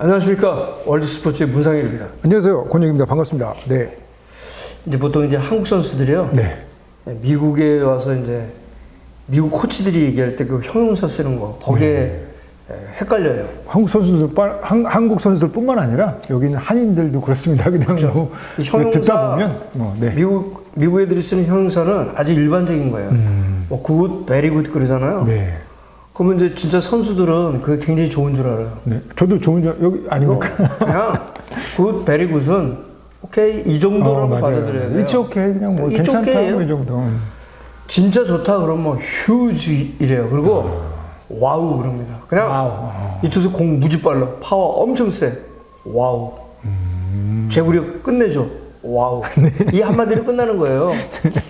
안녕하십니까. 월드스포츠의 문상일입니다. 안녕하세요. 권영입니다. 반갑습니다. 네. 이제 보통 이제 한국 선수들이요. 네. 미국에 와서 이제 미국 코치들이 얘기할 때 그 형용사 쓰는 거 거기에 헷갈려요. 한국 선수들뿐만 아니라 여기 있는 한인들도 그렇습니다. 그냥 그렇죠. 뭐 형용사, 듣다 보면 네. 미국 애들이 쓰는 형용사는 아주 일반적인 거예요. 뭐 굿, 베리 굿 그러잖아요. 네. 그러면 이제 진짜 선수들은 그게 굉장히 좋은 줄 알아요. 네. 저도 좋은 줄 여기 아니고 그냥 굿, 베리 굿은 오케이 이 정도로 받아들여야 돼요. It's okay 그냥 뭐 It's 괜찮다 okay예요. 뭐 이 정도. 진짜 좋다 그러면 뭐 휴지 이래요. 그리고 와우 그럽니다. 그냥 와우. 이 투수 공 무지 빨라. 파워 엄청 세. 와우. 제구력 끝내줘. 와우. 이 한마디로 끝나는 거예요.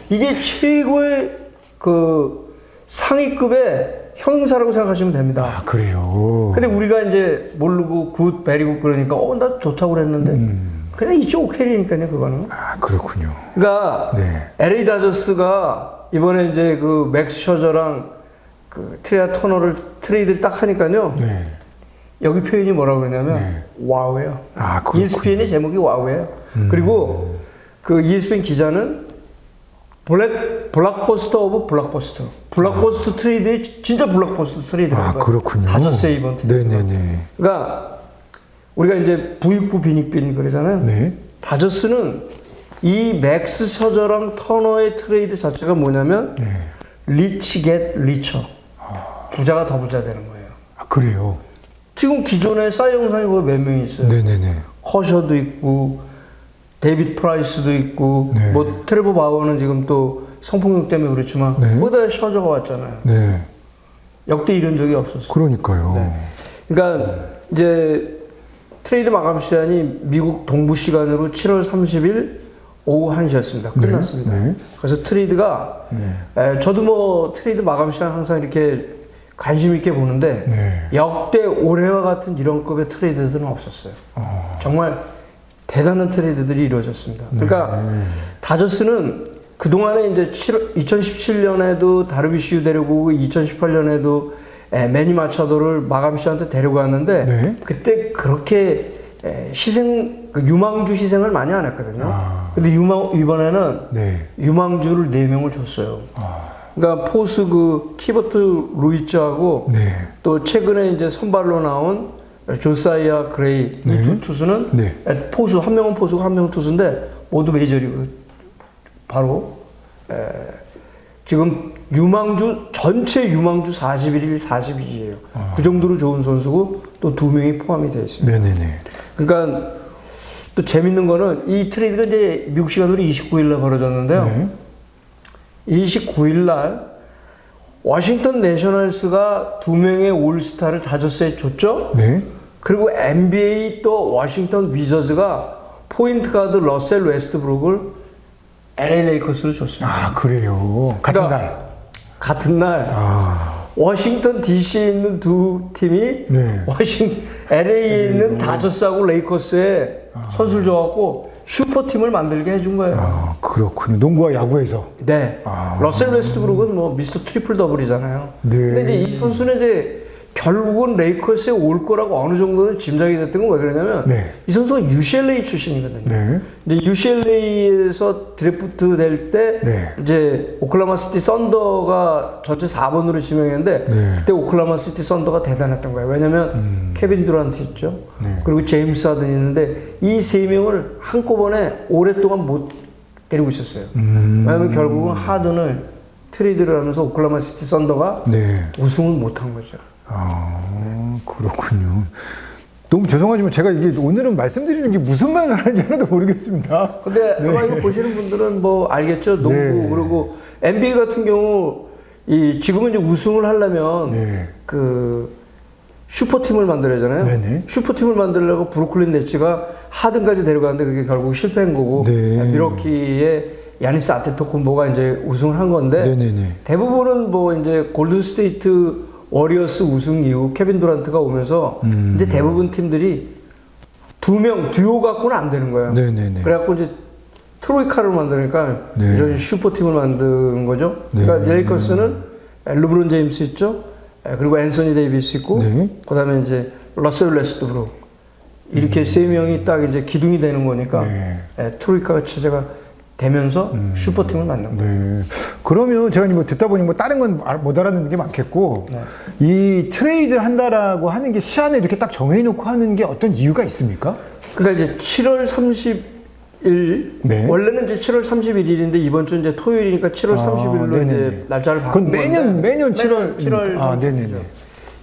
이게 최고의 그 상위급의 형용사라고 생각하시면 됩니다. 아, 그래요. 근데 우리가 이제 모르고 굿, 베리 굿 그러니까 나 좋다고 그랬는데 그냥 이쪽 오케이니까요 그거는. 아, 그렇군요. 그러니까 네. LA 다저스가 이번에 이제 그 맥스 셔저랑 그 트레아 터너를 트레이드를 딱 하니까요. 네. 여기 표현이 뭐라고 그러냐면 네. 와우예요. 아, 그렇군요. ESPN의 제목이 와우예요. 그리고 그 ESPN 기자는 블락버스터 오브 블락버스터. 블락버스터 트레이드에 진짜 블락버스터 트레이드라고. 아, 그렇군요. 다저스의 이번 트레이드. 네네네. 그러니까 우리가 이제 부익부 빈익빈 그러잖아요. 네. 다저스는 이 맥스 셔저랑 터너의 트레이드 자체가 뭐냐면 네. 리치 겟 리처. 부자가 더 부자 되는 거예요. 아, 그래요. 지금 기존에 사이 영상이 몇 명이 있어요. 네네네. 허셔도 있고 데이빗 프라이스도 있고 네. 뭐 트레버 바워는 지금 또 성폭력 때문에 그렇지만 네. 거기다 셔저가 왔잖아요. 네. 역대 이런 적이 없었어요. 그러니까요. 네. 그러니까 이제 트레이드 마감 시간이 미국 동부 시간으로 7월 30일 오후 1시였습니다. 끝났습니다. 네. 그래서 트레이드가 저도 뭐 트레이드 마감 시간 항상 이렇게 관심 있게 보는데 네. 역대 올해와 같은 이런 급의 트레이드들은 없었어요. 정말 대단한 트레이드들이 이루어졌습니다. 그러니까 다저스는 그동안에 이제 2017년에도 다르비슈 데리고 오고 2018년에도 매니 마차도를 마감 시한테 데려갔는데 네. 그때 그렇게 유망주 희생을 많이 안 했거든요. 근데 이번에는 네. 유망주를 4명을 줬어요. 그러니까 포수 그 키버트 루이츠하고 네. 또 최근에 이제 선발로 나온 조사이아 그레이 이 두 투수는 네. 포수 한 명은 포수고 한 명은 투수인데 모두 메이저리그 바로 지금 전체 유망주 41일 42예요. 그 정도로 좋은 선수고 또 2명이 포함이 되어 있습니다. 네네네. 그러니까 또 재밌는 거는 이 트레이드가 이제 미국 시간으로 29일 날 벌어졌는데요. 네. 29일 날 워싱턴 내셔널스가 2명의 올스타를 다저스에 줬죠. 네. 그리고 NBA 또 워싱턴 위저즈가 포인트 가드 러셀 웨스트브룩을 LA 레이커스로 줬습니다. 아, 그래요. 같은 그러니까 날. 같은 날 워싱턴 DC에 있는 두 팀이 네. LA에 있는 다저스하고 레이커스에 선수를 줘갖고 슈퍼팀을 만들게 해준 거예요. 아, 그렇군요. 농구와 야구에서. 네. 러셀 웨스트브룩은 뭐 미스터 트리플 더블이잖아요. 네. 근데 이제 이 선수는 이제 결국은 레이커스에 올 거라고 어느 정도는 짐작이 됐던 건 왜 그러냐면 네. 이 선수가 UCLA 출신이거든요. 네. 근데 UCLA에서 드래프트 될 때 네. 이제 오클라호마 시티 썬더가 전체 4번으로 지명했는데 네. 그때 오클라호마 시티 썬더가 대단했던 거예요. 왜냐면 케빈 듀란트 있죠. 네. 그리고 제임스 하든이 있는데 이 세 명을 한꺼번에 오랫동안 못 데리고 있었어요. 왜냐면 결국은 하든을 트레이드를 하면서 오클라호마 시티 썬더가 네. 우승을 못한 거죠. 아, 그렇군요. 너무 죄송하지만 제가 이게 오늘은 말씀드리는 게 무슨 말을 하는지 하나도 모르겠습니다. 근데 아마 이거 보시는 분들은 뭐 알겠죠? 농구 네. 그리고 NBA 같은 경우 지금은 이제 우승을 하려면 네. 그 슈퍼팀을 만들어야잖아요. 네네. 슈퍼팀을 만들려고 브루클린 네츠가 하든까지 데려갔는데 그게 결국 실패한 거고 네. 미러키의 야니스 아테토쿤보가 이제 우승을 한 건데 네네네. 대부분은 뭐 이제 골든 스테이트 워리어스 우승 이후 케빈 두란트가 오면서 이제 대부분 팀들이 2명 듀오 갖고는 안 되는 거예요. 네네네. 그래갖고 이제 트로이카를 만드니까 네. 이런 슈퍼팀을 만든 거죠. 그러니까 네. 레이커스는 르브론 제임스 있죠. 그리고 앤서니 데이비스 있고 네. 그다음에 이제 러셀 웨스트브룩 이렇게 세 명이 딱 이제 기둥이 되는 거니까 네. 트로이카 체제가 되면서 슈퍼팀을 만든 거예요. 네. 그러면 제가 뭐 듣다 보니 뭐 다른 건 못 알아듣는 게 많겠고 네. 이 트레이드 한다라고 하는 게 시한을 이렇게 딱 정해놓고 하는 게 어떤 이유가 있습니까? 그러니까 이제 7월 30일 네. 원래는 이제 7월 31일인데 이번 주 이제 토요일이니까 7월 30일로 네네네. 이제 날짜를 바꾼 그건 건데 매년 7월 7월 30일. 아, 네네네.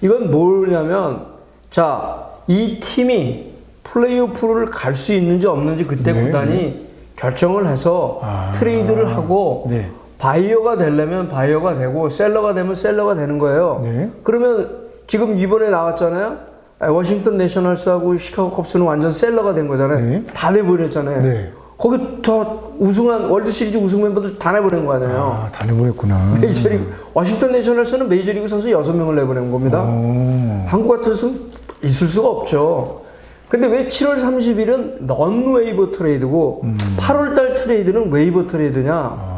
이건 뭐냐면 자, 이 팀이 플레이오프를 갈 수 있는지 없는지 그때 네, 구단이 결정을 해서 아, 트레이드를 하고 네. 바이어가 되려면 바이어가 되고 셀러가 되면 셀러가 되는 거예요. 네. 그러면 지금 이번에 나왔잖아요. 워싱턴 내셔널스하고 시카고 컵스는 완전 셀러가 된 거잖아요. 네. 다 내보냈잖아요. 네. 거기 더 우승한 월드 시리즈 우승 멤버들 다 내보낸 거 아니에요. 아, 다 내보냈구나. 메이저리그 워싱턴 내셔널스는 메이저리그 선수 6명을 내보낸 겁니다. 한국 같았으면 있을 수가 없죠. 근데 왜 7월 30일은 넌 웨이버 트레이드고 8월 달 트레이드는 웨이버 트레이드냐?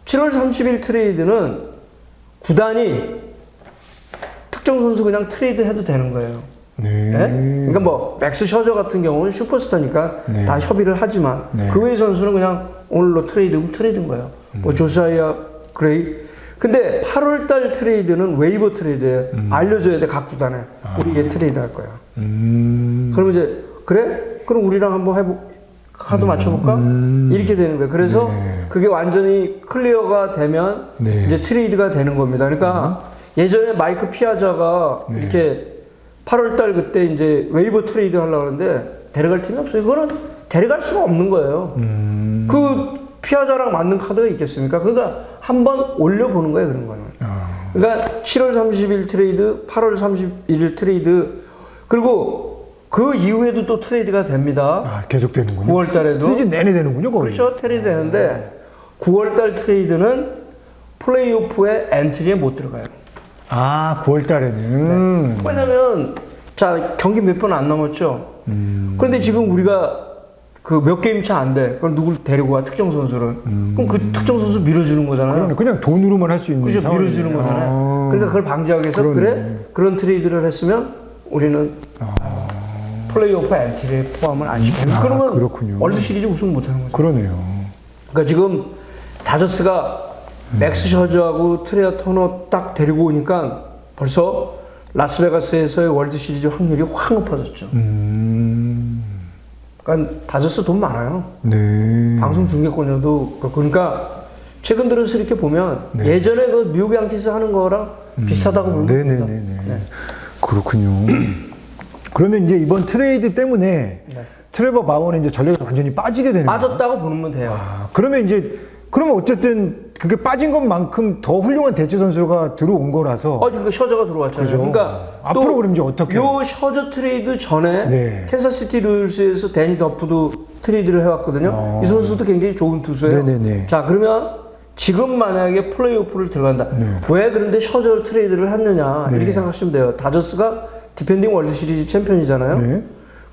7월 30일 트레이드는 구단이 특정 선수 그냥 트레이드 해도 되는 거예요. 네. 네? 그러니까 뭐 맥스 셔저 같은 경우는 슈퍼스타니까 네. 다 협의를 하지만 네. 그 외의 선수는 그냥 오늘로 트레이드면 트레이드인 거예요. 뭐 조사이아 그레이. 근데 8월 달 트레이드는 웨이버 트레이드예요. 알려줘야 돼 각 구단에. 우리 얘 트레이드 할 거야. 그럼 이제 그래? 그럼 우리랑 한번 카드 맞춰볼까? 이렇게 되는 거예요. 그래서 네. 그게 완전히 클리어가 되면 네. 이제 트레이드가 되는 겁니다. 그러니까 예전에 마이크 피아자가 네. 이렇게 8월 달 그때 이제 웨이버 트레이드 하려고 하는데 데려갈 팀이 없어요. 그거는 데려갈 수가 없는 거예요. 그 피아자랑 맞는 카드가 있겠습니까? 그러니까 한번 올려보는 거예요. 그런 거는. 그러니까 7월 30일 트레이드, 8월 31일 트레이드, 그리고 그 이후에도 또 트레이드가 됩니다. 아, 계속 되는군요. 9월 달에도. 시즌 내내 되는군요, 거의. 그렇죠. 트레이드 되는데 9월 달 트레이드는 플레이오프에 엔트리에 못 들어가요. 아, 9월 달에는. 네. 왜냐면 자, 경기 몇 번 안 남았죠. 그런데 지금 우리가 그 몇 게임 차 안 돼. 그럼 누굴 데리고 와? 특정 선수를. 그럼 그 특정 선수 밀어주는 거잖아요. 그냥 돈으로만 할 수 있는 그죠. 상황이네요. 밀어주는 거잖아요. 아. 그러니까 그걸 방지하기 위해서 그러네. 그래? 그런 트레이드를 했으면 우리는 플레이오프 엔트리에 포함을 안 시켜요. 아, 그러면 그렇군요. 월드 시리즈 우승 못 하는 거죠. 그러네요. 그러니까 지금 다저스가 맥스 셔저하고 트레어 터너 딱 데리고 오니까 벌써 라스베가스에서의 월드 시리즈 확률이 확 높아졌죠. 그러니까 다저스 돈 많아요. 네. 방송 중계권료도 그렇고. 그러니까 최근 들어서 이렇게 보면 네. 예전에 그 뉴욕 양키스 하는 거랑 비슷하다고 보면 됩니다. 네네네네. 네. 그렇군요. 그러면 이제 이번 트레이드 때문에 네. 트레버 바우어는 이제 전력에서 완전히 빠지게 되는 거예요. 빠졌다고 보면 돼요. 그러면 그러면 어쨌든 그게 빠진 것만큼 더 훌륭한 대체 선수가 들어온 거라서. 그러니까 셔저가 들어왔잖아요. 그죠. 그러니까 앞으로 그럼 이제 어떻게? 요 셔저 트레이드 전에 네. 캔사시티 로열스에서 데니 더프도 트레이드를 해왔거든요. 이 선수도 굉장히 좋은 투수예요. 네네네. 자, 그러면 지금 만약에 플레이오프를 들어간다. 네. 왜 그런데 셔저 트레이드를 했느냐 네. 이렇게 생각하시면 돼요. 다저스가 디펜딩 월드 시리즈 챔피언이잖아요. 네.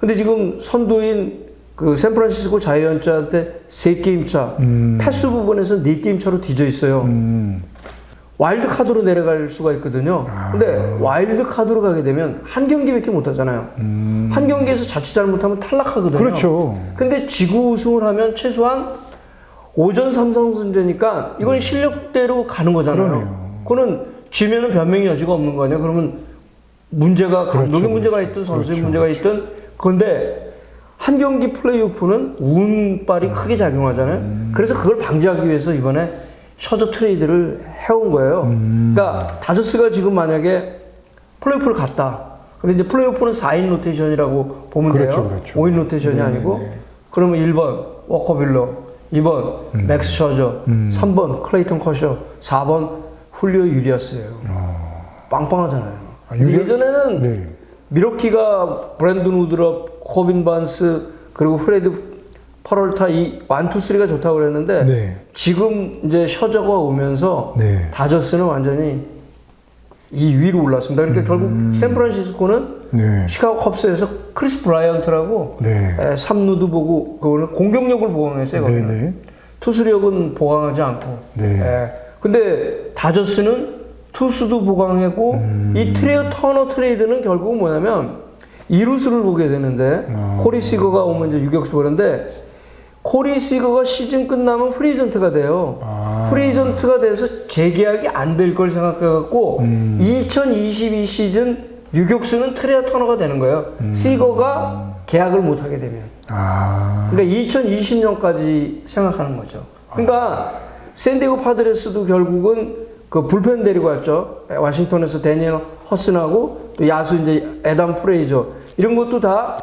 근데 지금 선두인 그 샌프란시스코 자이언츠한테 3게임 차, 패스 부분에서 4게임 차로 뒤져 있어요. 와일드 카드로 내려갈 수가 있거든요. 근데 와일드 카드로 가게 되면 한 경기밖에 못 하잖아요. 한 경기에서 자칫 잘못하면 탈락하거든요. 그렇죠. 근데 지구 우승을 하면 최소한 5전 3상승제니까 이건 실력대로 가는 거잖아요. 그러네요. 그거는 지면은 변명의 여지가 없는 거 아니에요. 그러면 문제가 감독의 문제가 있든 선수의 문제가 있든 그런데 한 경기 플레이오프는 운빨이 크게 작용하잖아요. 그래서 그걸 방지하기 위해서 이번에 셔저 트레이드를 해온 거예요. 그러니까 다저스가 지금 만약에 플레이오프를 갔다. 근데 이제 플레이오프는 4인 로테이션이라고 보면 그렇죠, 돼요. 그렇죠. 5인 로테이션이 아니고 그러면 1번 워커빌러, 2번 맥스 셔저, 3번 클레이턴 커셔, 4번 훌리오 유리아스예요. 빵빵하잖아요. 근데 예전에는 네. 미러키가 브랜든 우드럽, 코빈 반스 그리고 프레드 퍼럴타 이 1, 2, 3가 좋다고 그랬는데 네. 지금 이제 셔저가 오면서 네. 다저스는 완전히 이 위로 올랐습니다. 그러니까 결국 샌프란시스코는 네. 시카고 컵스에서 크리스 브라이언트라고 네. 3루도 보고 그거는 공격력을 보강했어요. 거기는. 네네. 투수력은 보강하지 않고. 네. 근데 다저스는 투수도 보강하고 이 트레어 터너 트레이드는 결국은 뭐냐면 이루수를 보게 되는데 코리 시거가 오면 이제 유격수 보는데 코리 시거가 시즌 끝나면 프리에이전트가 돼요. 프리에이전트가 돼서 재계약이 안 될 걸 생각해갖고 2022 시즌 유격수는 트레어 터너가 되는 거예요. 시거가 계약을 못 하게 되면. 그러니까 2020년까지 생각하는 거죠. 그러니까 샌디에고 파드레스도 결국은 그 불펜 데리고 왔죠. 워싱턴에서 데니엘 허슨하고 또 야수 이제 애덤 프레이저 이런 것도 다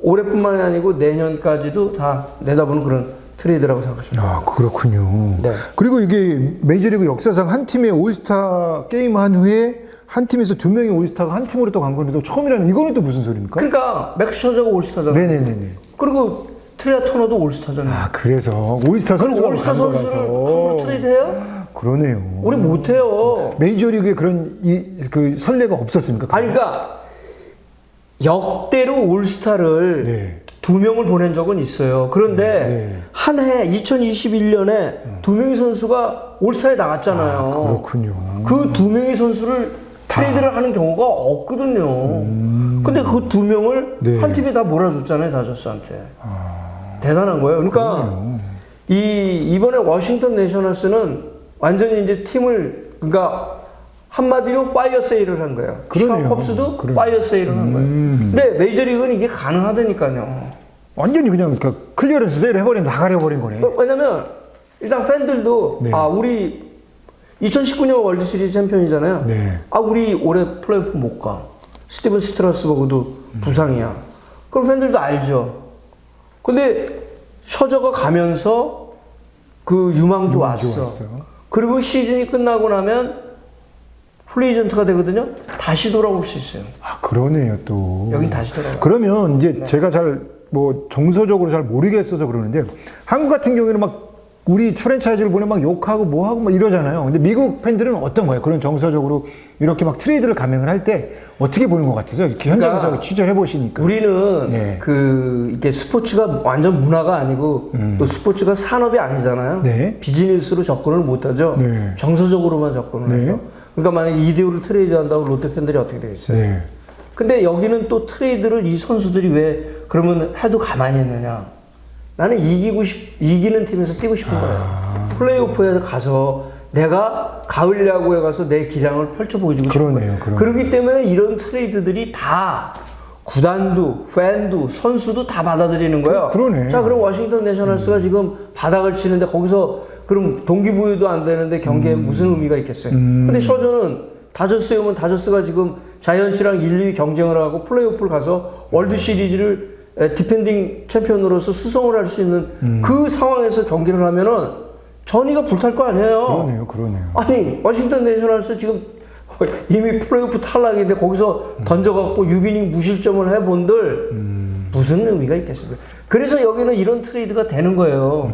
올해뿐만이 아니고 내년까지도 다 내다보는 그런 트레이드라고 생각하시면 돼요. 그렇군요. 네. 그리고 이게 메이저리그 역사상 한 팀의 올스타 게임 한 후에 한 팀에서 2명의 올스타가 한 팀으로 또 간 건데 또 처음이라는 이거는 또 무슨 소리입니까? 그러니까 맥스 셔저가 올스타잖아요. 네네네네. 그리고 트레어 터너도 올스타잖아요. 그래서 올스타 선수가 올스타 간 선수를 거라서. 함부로 트레이드해요? 그러네요. 우리 못해요. 메이저리그에 그런 그 선례가 없었습니까? 아니 그러니까 역대로 올스타를 네. 2명을 보낸 적은 있어요. 그런데 네. 한 해 2021년에 2명의 선수가 올스타에 나갔잖아요. 그렇군요. 그 2명의 선수를 트레이드를 하는 경우가 없거든요. 근데 그 2명을 네. 한 팀에 다 몰아줬잖아요, 다저스한테. 대단한 거예요. 그러니까 이번에 워싱턴 내셔널스는 완전히 이제 팀을 그러니까 한마디로 파이어 세일을 한 거예요. 그러네요. 시카고 컵스도 파이어 세일을 한 거예요. 근데 메이저리그는 이게 가능하다니까요. 완전히 그냥 클리어런스 세일을 해버린 나가려버린 거네. 왜냐면 일단 팬들도 네. 우리 2019년 월드 시리즈 챔피언이잖아요. 네. 우리 올해 플레이오프 못 가. 스티븐 스트라스버그도 부상이야. 그럼 팬들도 알죠. 근데 셔저가 가면서 그 유망주 왔어. 그리고 시즌이 끝나고 나면 프리에이전트가 되거든요. 다시 돌아올 수 있어요. 그러네요, 또. 여긴 다시 돌아와요. 그러면 이제 제가 정서적으로 잘 모르겠어서 그러는데, 한국 같은 경우에는 막 우리 프랜차이즈를 보내 막 욕하고 뭐하고 막 이러잖아요. 근데 미국 팬들은 어떤 거예요? 그런 정서적으로 이렇게 막 트레이드를 감행을 할 때 어떻게 보는 것 같으세요? 이렇게 현장에서 그러니까 취재를 해보시니까. 우리는 네. 이게 스포츠가 완전 문화가 아니고 또 스포츠가 산업이 아니잖아요. 네. 비즈니스로 접근을 못 하죠. 네. 정서적으로만 접근을 네. 하죠. 그러니까 만약에 이대호를 트레이드 한다고 롯데 팬들이 어떻게 되겠어요? 네. 근데 여기는 또 트레이드를 이 선수들이 왜 그러면 해도 가만히 있느냐? 나는 이기는 팀에서 뛰고 싶은 거예요. 플레이오프에 가서 내가 가을 야구에 가서 내 기량을 펼쳐 보여주고 싶은 거예요. 그렇기 때문에 이런 트레이드들이 다 구단도, 팬도, 선수도 다 받아들이는 거예요. 그러네. 자, 그럼 워싱턴 내셔널스가 지금 바닥을 치는데 거기서 그럼 동기부여도 안 되는데 경기에 무슨 의미가 있겠어요? 근데 셔저는 다저스에 오면 다저스가 지금 자이언츠랑 1, 2위 경쟁을 하고 플레이오프를 가서 월드 시리즈를 디펜딩 챔피언으로서 수성을 할 수 있는 그 상황에서 경기를 하면은 전이가 불탈 거 아니에요. 그러네요. 아니, 워싱턴 내셔널스 지금 이미 플레이오프 탈락인데 거기서 던져갖고 6이닝 무실점을 해본들 무슨 의미가 있겠습니까? 그래서 여기는 이런 트레이드가 되는 거예요.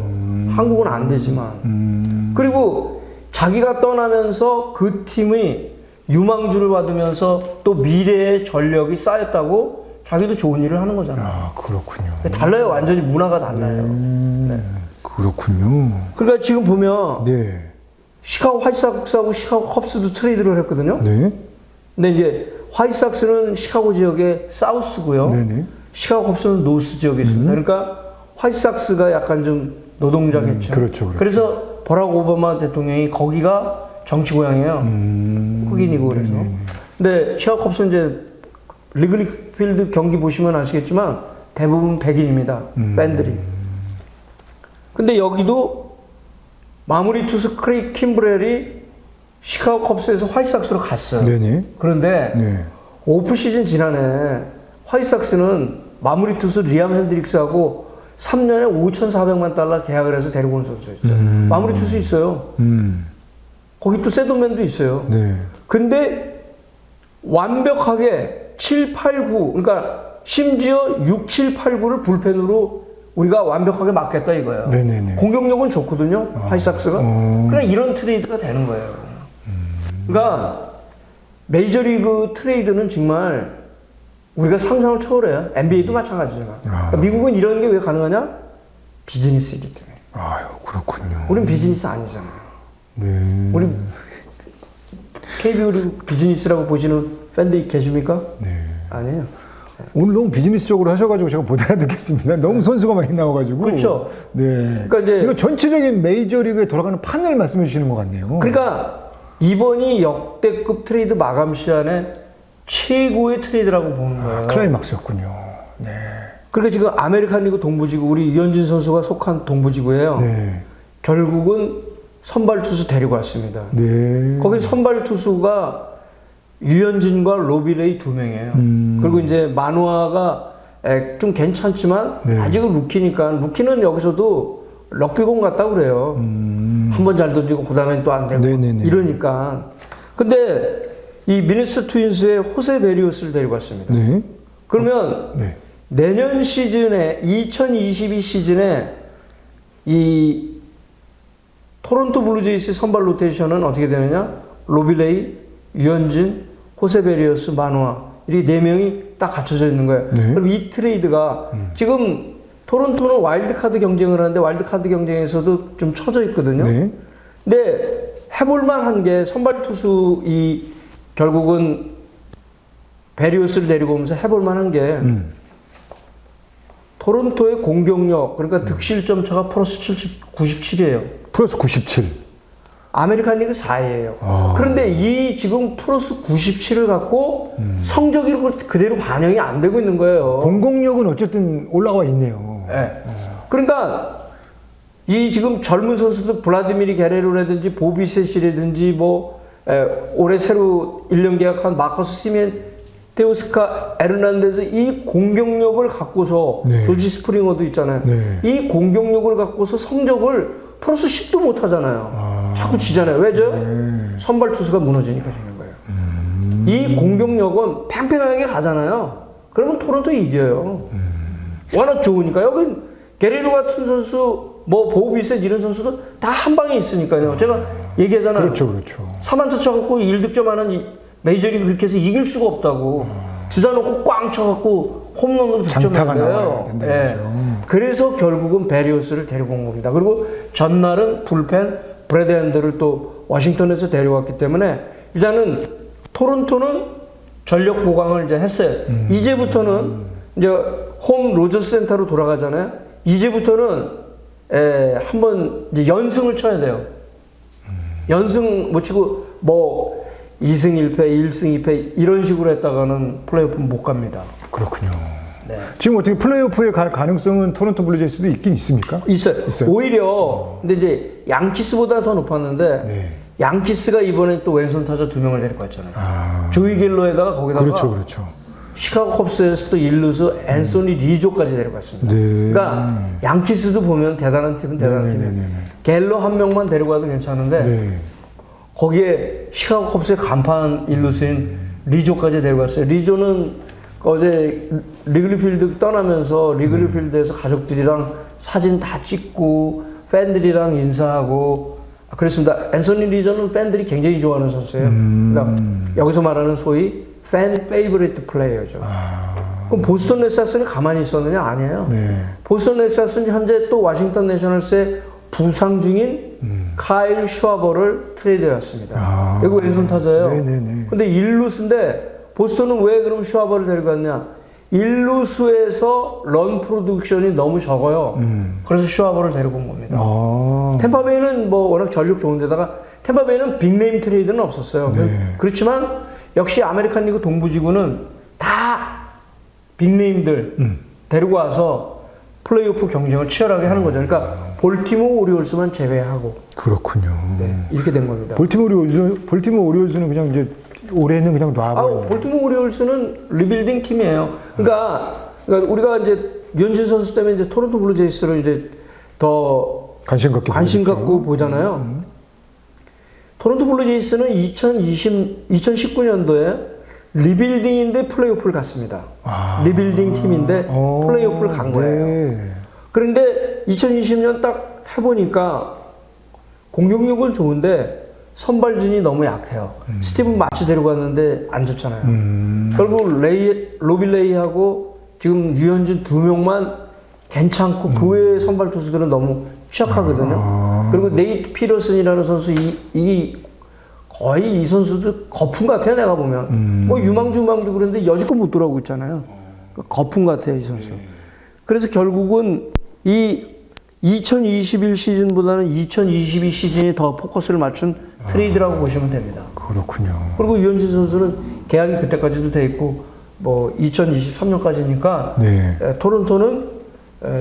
한국은 안 되지만. 그리고 자기가 떠나면서 그 팀이 유망주를 받으면서 또 미래의 전력이 쌓였다고 자기도 좋은 일을 하는 거잖아요. 그렇군요. 달라요. 완전히 문화가 달라요. 네. 그렇군요. 그러니까 지금 보면 네. 시카고 화이트삭스하고 시카고 컵스도 트레이드를 했거든요. 네. 근데 이제 화이트삭스는 시카고 지역의 사우스고요. 네네. 시카고 컵스는 노스 지역에 있습니다. 그러니까 화이트삭스가 약간 좀 노동자겠죠. 그렇죠. 그래서 버락 오바마 대통령이 거기가 정치 고향이에요. 흑인이고 그래서. 근데 시카고 컵스는 이제 리글리 필드 경기 보시면 아시겠지만 대부분 백인입니다. 팬들이. 근데 여기도 마무리 투수 크레이 킴브렐이 시카고 컵스에서 화이트삭스로 갔어요. 네네. 그런데 네. 오프 시즌 지난해 화이트삭스는 마무리 투수 리암 핸드릭스하고 3년에 5,400만 달러 계약을 해서 데리고 온 선수였어요. 마무리 투수 있어요. 거기 또 세도맨도 있어요. 네. 근데 완벽하게 7, 8, 9 그러니까 심지어 6, 7, 8, 9를 불펜으로 우리가 완벽하게 맞겠다 이거예요. 네네네. 공격력은 좋거든요. 화이트삭스가. 그러니까 이런 트레이드가 되는 거예요. 그러니까 메이저리그 트레이드는 정말 우리가 상상을 초월해요. NBA도 마찬가지지만. 그러니까 미국은 이런 게 왜 가능하냐? 비즈니스이기 때문에. 아유, 그렇군요. 우린 비즈니스 아니잖아요. 네. 우리 KBO 비즈니스라고 보시는 팬들이 계십니까? 네. 아니에요. 오늘 너무 비즈니스적으로 하셔가지고 제가 못 알아듣겠습니다. 너무 선수가 많이 나와가지고. 그렇죠. 네. 그러니까 이제 이거 전체적인 메이저리그에 돌아가는 판을 말씀해 주시는 것 같네요. 그러니까 이번이 역대급 트레이드 마감 시한에 최고의 트레이드라고 보는 거예요. 클라이막스였군요. 네. 그러니까 지금 아메리칸 리그 동부지구 우리 유현진 선수가 속한 동부지구예요. 네. 결국은 선발 투수 데리고 왔습니다. 네. 거기 선발 투수가 유현진과 로비레이 두 명이에요. 그리고 이제 만화가 좀 괜찮지만 네. 아직은 루키니까 루키는 여기서도 럭비공 같다고 그래요. 한 번 잘 던지고 그다음에 또 안 되고 네네네. 이러니까. 근데 이 미네소타 트윈스의 호세 베리오스를 데리고 왔습니다. 네. 그러면 네. 내년 시즌에 2022 시즌에 이 토론토 블루제이스 선발 로테이션은 어떻게 되느냐? 로빌레이, 유현진, 호세 베리어스, 마누아 이렇게 4명이 딱 갖춰져 있는 거예요. 네. 그럼 이 트레이드가 지금 토론토는 와일드카드 경쟁을 하는데 와일드카드 경쟁에서도 좀 처져 있거든요. 네. 근데 해볼만 한 게 선발 투수 이 결국은 베리오스를 데리고 오면서 해볼만 한 게 토론토의 공격력 그러니까 득실점 차가 플러스 97이에요. 플러스 97. 아메리칸 리그 4위예요. 그런데 이 지금 플러스 97을 갖고 성적이 그대로 반영이 안 되고 있는 거예요. 공공력은 어쨌든 올라와 있네요. 네. 그러니까 이 지금 젊은 선수들 블라디미르 게레로라든지 보비셋이라든지 뭐 올해 새로 1년 계약한 마커스 시멘 테오스카 에르난데스 이 공격력을 갖고서 네. 조지 스프링어도 있잖아요. 네. 이 공격력을 갖고서 성적을 플러스 10도 못 하잖아요. 자꾸 지잖아요. 왜죠? 선발 투수가 무너지니까 지는 거예요. 이 공격력은 팽팽하게 가잖아요. 그러면 토론토 이겨요. 워낙 좋으니까. 여기 게레로 같은 선수, 뭐 보비셋 이런 선수도 다 한 방에 있으니까요. 제가 얘기하잖아요. 그렇죠, 그렇죠. 3안타 쳐갖고 1득점하는 이 메이저리그 그렇게 해서 이길 수가 없다고. 주자 놓고 꽝 쳐갖고 홈런으로 장타가 득점해야 나와야 돼요. 된다는 예. 거죠. 그래서 결국은 베리오스를 데리고 온 겁니다. 그리고 전날은 불펜 브래드 핸드를 또 워싱턴에서 데려왔기 때문에 일단은 토론토는 전력 보강을 이제 했어요. 이제부터는 이제 홈 로저스 센터로 돌아가잖아요. 이제부터는 한번 이제 연승을 쳐야 돼요. 연승 못 치고 뭐 2승 1패, 1승 2패 이런 식으로 했다가는 플레이오프는 못 갑니다. 그렇군요. 네. 지금 어떻게 플레이오프에 갈 가능성은 토론토 블루제이스도 있긴 있습니까? 있어요. 있어요. 오히려 근데 이제 양키스보다 더 높았는데 네. 양키스가 이번에 또 왼손 타자 2명을 데리고 왔잖아요. 조이 갤로에다가 거기다가 그렇죠, 그렇죠. 시카고 컵스에서 또 일루수 앤소니 리조까지 데리고 왔습니다. 네. 그러니까 양키스도 보면 대단한 팀은 대단한 팀이에요. 갤로 한 명만 데리고 와도 괜찮은데 네. 거기에 시카고 컵스의 간판 일루수인 리조까지 데리고 왔어요. 리조는 어제 리글리필드 떠나면서 리글리필드에서 가족들이랑 사진 다 찍고 팬들이랑 인사하고 그랬습니다. 앤소니 리조는 팬들이 굉장히 좋아하는 선수예요. 그러니까 여기서 말하는 소위 팬 페이버리트 플레이어죠. 그럼 보스턴 레드삭스는 가만히 있었느냐? 아니에요. 네. 보스턴 레드삭스는 현재 또 워싱턴 내셔널스의 부상 중인 카일 슈아버를 트레이드해왔습니다. 이거 왼손 타자예요. 네네네. 근데 일루수인데 보스턴은 왜 그럼 슈아버를 데리고 갔냐? 일루수에서 런 프로덕션이 너무 적어요. 그래서 슈아버를 데리고 온 겁니다. 템파베이는 뭐 워낙 전력 좋은데다가 템파베이는 빅네임 트레이드는 없었어요. 네. 그렇지만 역시 아메리칸 리그 동부지구는 다 빅네임들 데리고 와서 플레이오프 경쟁을 치열하게 하는 거죠. 그러니까 볼티모어 오리올스만 제외하고 그렇군요. 네, 이렇게 된 겁니다. 볼티모어 오리올스는 그냥 이제 올해는 그냥 놔버리는. 볼티모어 오리올스는 리빌딩 팀이에요. 그러니까 우리가 이제 유현진 선수 때문에 이제 토론토 블루제이스를 이제 더 관심 갖고 보잖아요. 토론토 블루제이스는 2019년도에 리빌딩인데 플레이오프를 갔습니다. 리빌딩 팀인데 플레이오프를 간 거예요. 네. 그런데 2020년 딱 해보니까 공격력은 좋은데 선발진이 너무 약해요. 스티븐 마치 데리고 갔는데 안 좋잖아요. 결국 로빌레이하고 지금 유현진 2명만 괜찮고 그 외의 선발 투수들은 너무 취약하거든요. 그리고 네이트 피러슨이라는 선수 이 거의 이 선수들 거품 같아요. 내가 보면 뭐 유망주 그런데 여지껏 못 돌아오고 있잖아요. 거품 같아요, 이 선수. 그래서 결국은 이 2021 시즌보다는 2022 시즌에 더 포커스를 맞춘 트레이드라고 보시면 됩니다. 그렇군요. 그리고 유현진 선수는 계약이 그때까지도 돼 있고 뭐 2023년까지니까 네. 토론토는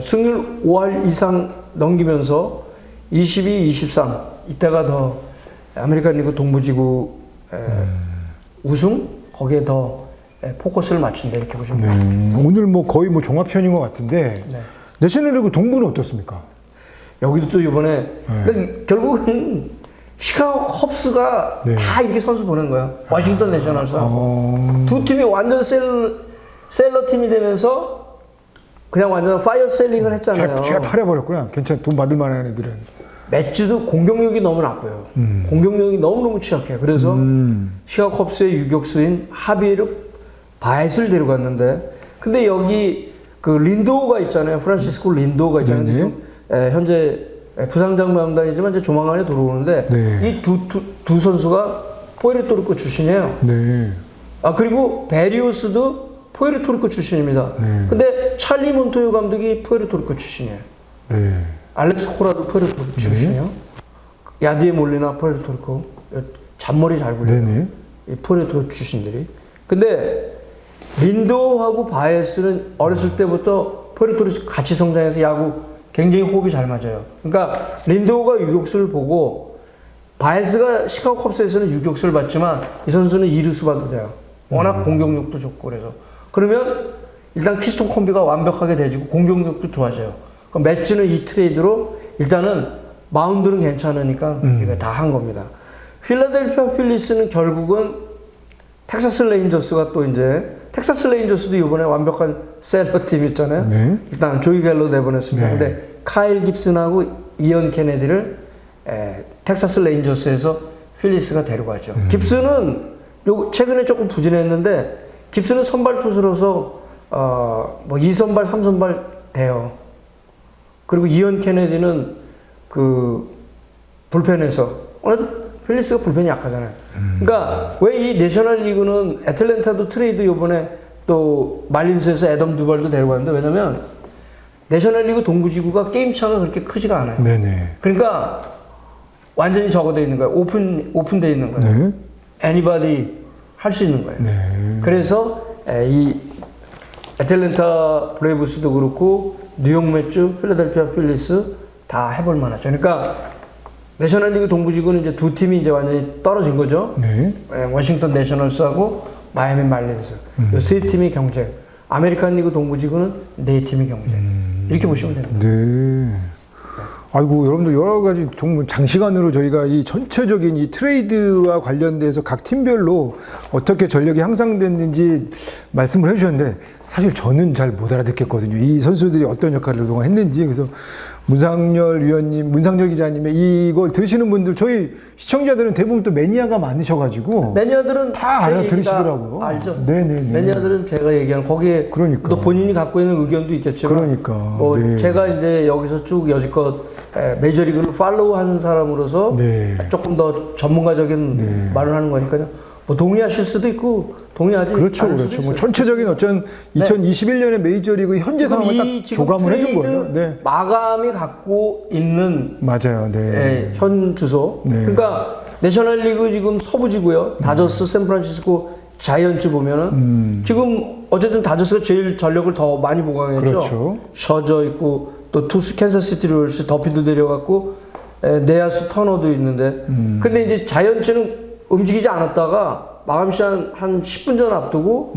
승률 5할 이상 넘기면서 22, 23 이때가 더 아메리칸 리그 동부지구 우승 거기에 더 포커스를 맞춘다 이렇게 보시면 됩니다. 오늘 뭐 거의 뭐 종합편인 것 같은데 네. 내셔널리그 동부는 어떻습니까? 여기도 또 이번에 그러니까 결국은 시카고 컵스가 네. 다 이렇게 선수 보낸 거예요. 워싱턴 내셔널스하고 두 팀이 완전 셀러 팀이 되면서 그냥 완전 파이어 셀링을 했잖아요. 죄 팔아버렸구나. 괜찮아. 돈 받을 만한 애들은. 매치도 공격력이 너무 나빠요. 공격력이 너무너무 취약해요. 그래서 시카고 컵스의 유격수인 하비에르 바엣을 데려갔는데 근데 여기 그 린도우가 있잖아요. 프란시스코 린도우가 있잖아요. 네네. 지금 현재 부상장 명단이지만 이제 조만간에 들어오는데 네. 이 두 선수가 포에르토리코 출신이에요. 네. 아 그리고 베리오스도 포에르토리코 출신입니다. 네. 근데 찰리 몬토요 감독이 포에르토리코 출신이에요. 네. 알렉스 코라도 포에르토리코 출신이에요. 야디에 몰리나 포에르토리코 잔머리 잘 굴려요. 네네. 이 포에르토리코 출신들이. 근데 린도하고 바에스는 어렸을 때부터 포에르토리코 같이 성장해서 야구 굉장히 호흡이 잘 맞아요. 그러니까 린도가 유격수를 보고 바에스가 시카고 컵스에서는 유격수를 받지만 이 선수는 이루수 봐도 돼요. 워낙 공격력도 좋고 그래서 그러면 일단 키스톤 콤비가 완벽하게 돼지고 공격력도 좋아져요. 그럼 매치는 이 트레이드로 일단은 마운드는 괜찮으니까 이거 다 한 겁니다. 필라델피아 필리스는 결국은 텍사스 레인저스가 또 이제 텍사스 레인저스도 이번에 완벽한 셀러 팀 있잖아요. 네. 일단 조이 갤로 내보냈습니다. 네. 근데 카일 깁슨하고 이언 케네디를 텍사스 레인저스에서 필리스가 데려가죠. 깁슨은 최근에 조금 부진했는데 깁슨은 선발 투수로서 뭐 2선발, 3선발 돼요. 그리고 이언 케네디는 그 불펜에서 필리스가 불펜이 약하잖아요. 그러니까 왜 이 내셔널 리그는 애틀랜타도 트레이드 요번에 또 말린스에서 애덤 두발도 데려갔는데 왜냐면 내셔널 리그 동부지구가 게임 차가 그렇게 크지가 않아요. 네네. 그러니까 완전히 적어져 있는 거예요. 오픈되어 있는 거예요. 네. 애니바디 할 수 있는 거예요. 네. 그래서 이 애틀랜타 브레이브스도 그렇고 뉴욕 매주, 필라델피아 필리스 다 해볼 만하죠. 그러니까 내셔널리그 동부지구는 이제 두 팀이 이제 완전히 떨어진 거죠. 네. 워싱턴 내셔널스하고 마이애미 말린스. 이 세 팀이 경쟁. 아메리칸 리그 동부지구는 네 팀이 경쟁. 이렇게 보시면 됩니다. 네. 아이고, 여러분들 여러 가지 정말 장시간으로 저희가 이 전체적인 이 트레이드와 관련돼서 각 팀별로 어떻게 전력이 향상됐는지 말씀을 해주셨는데 사실 저는 잘 못 알아듣겠거든요. 이 선수들이 어떤 역할을 그동안 했는지. 그래서 문상열 위원님, 문상열 기자님의 이걸 들으시는 분들, 저희 시청자들은 대부분 또 매니아가 많으셔가지고 매니아들은 다 제 알아들으시더라고요. 얘기가 알죠. 네네네. 매니아들은 제가 얘기한 거기에 그러니까. 또 본인이 갖고 있는 의견도 있겠지만 그러니까. 뭐 네. 제가 이제 여기서 쭉 여지껏 메이저리그를 팔로우하는 사람으로서 네. 조금 더 전문가적인 네. 말을 하는 거니까요. 뭐 동의하실 수도 있고 동의하지 그렇죠, 않을 수도 그렇죠. 뭐 있어요. 전체적인 어쩐 2021년의 메이저리그 현재 지금 상황을 이 딱 지금 조감을 해준 트레이드 거예요. 네. 마감이 갖고 있는 맞아요. 네. 현 주소. 네. 그러니까 내셔널리그 지금 서부지구요. 다저스, 샌프란시스코, 자이언츠 보면은 지금 어쨌든 다저스가 제일 전력을 더 많이 보강했죠. 그렇죠. 셔저 있고 또 투수 캔자스시티 로열스 더피도 데려갔고 내야수 터너도 있는데 근데 이제 자이언츠는 움직이지 않았다가 마감 시간 한 10분 전 앞두고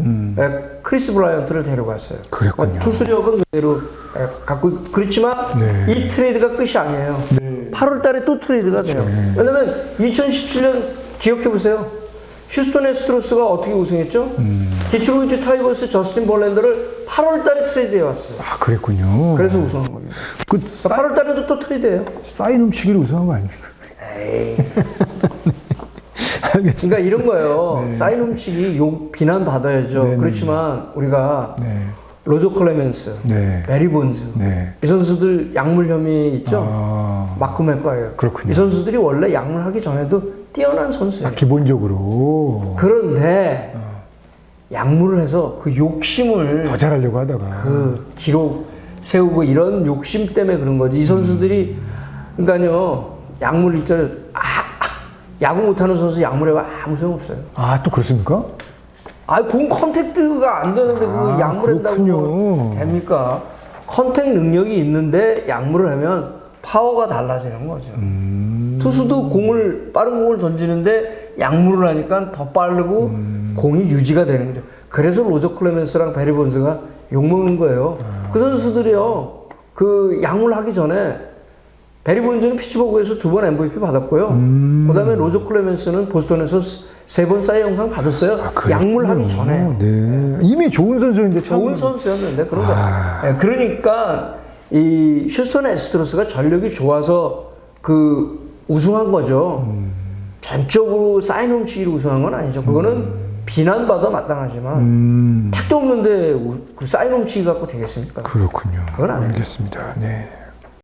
크리스 브라이언트를 데려갔어요. 그랬군요. 그러니까 투수력은 그대로 갖고 있고 그렇지만 네. 이 트레이드가 끝이 아니에요. 네. 8월 달에 또 트레이드가 돼요. 왜냐면 2017년 기억해 보세요. 휴스턴 애스트로스가 어떻게 우승했죠? 디트로이트 타이거스 저스틴 벌랜더를 8월 달에 트레이드해 왔어요. 아, 그랬군요. 그래서 우승한 겁니다. 그 그러니까 8월 달에도 또 트레이드해요. 사인 훔치기로 우승한 거 아닙니까? 에이. 알겠습니다. 그러니까 이런 거예요. 사인 훔치기 욕 비난 받아야죠. 네네. 그렇지만 우리가 네. 로저 클레멘스, 네. 베리 본즈 네. 이 선수들 약물 혐의 있죠. 아, 마크 맥과예요. 그렇군요. 이 선수들이 원래 약물하기 전에도 뛰어난 선수예요. 기본적으로. 그런데 약물을 해서 그 욕심을 더 잘하려고 하다가. 그 기록 세우고 이런 욕심 때문에 그런 거지. 이 선수들이 그러니까요 약물 있잖아요. 야구 못하는 선수 약물에 아무 소용 없어요. 아, 또 그렇습니까? 공 컨택트가 안 되는데 그 약물한다고 뭐 됩니까? 컨택 능력이 있는데 약물을 하면 파워가 달라지는 거죠. 투수도 빠른 공을 던지는데 약물을 하니까 더 빠르고 공이 유지가 되는 거죠. 그래서 로저 클레멘스랑 베리 본즈가 욕먹는 거예요. 그 선수들이요, 그 약물 하기 전에 베리 본즈는 피츠버그에서 2번 MVP 받았고요. 그 다음에 로저 클레멘스는 보스턴에서 3번 사이 영상 받았어요. 약물 하기 전에. 네. 이미 좋은 선수였는데 좋은 선수였는데 그런 거예요. 네, 그러니까 이 휴스턴 애스트로스가 전력이 좋아서 그 우승한 거죠. 전적으로 사인 훔치기로 우승한 건 아니죠. 그거는 비난받아 마땅하지만 택도 없는데 그 사인 훔치기 갖고 되겠습니까? 그렇군요. 그건 아니에요. 알겠습니다. 네.